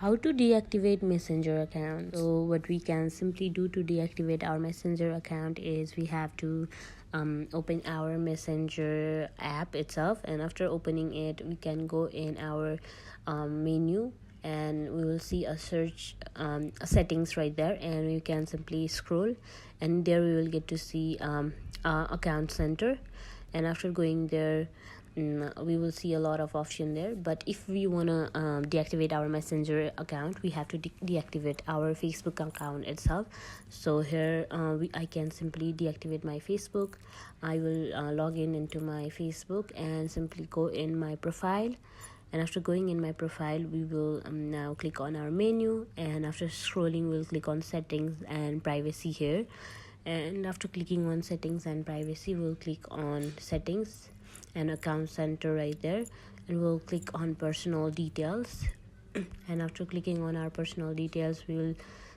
How to deactivate messenger account. So what we can simply do to deactivate our messenger account is we have to open our messenger app itself, and after opening it we can go in our menu, and we will see a search settings right there, and we can simply scroll, and there we will get to see account center. And after going there, we will see a lot of option there. But if we want to deactivate our messenger account, we have to deactivate our Facebook account itself. So here I can simply deactivate my Facebook. I will log in into my Facebook and simply go in my profile. And after going in my profile, we will now click on our menu, and after scrolling we'll click on settings and privacy here. And after clicking on settings and privacy, we'll click on settings and account center right there, and we'll click on personal details. And after clicking on our personal details, we will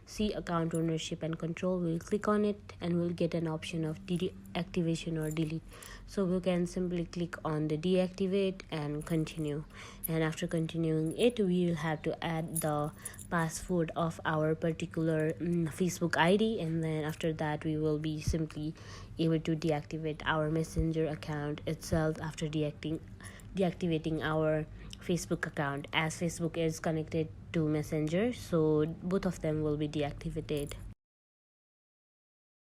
see account ownership and control. We'll click on it and we'll get an option of deactivation or delete. So we can simply click on the deactivate and continue. And after continuing it, we will have to add the password of our particular Facebook ID, and then after that we will be simply able to deactivate our messenger account itself after deactivating our Facebook account, as Facebook is connected to messenger, so both of them will be deactivated.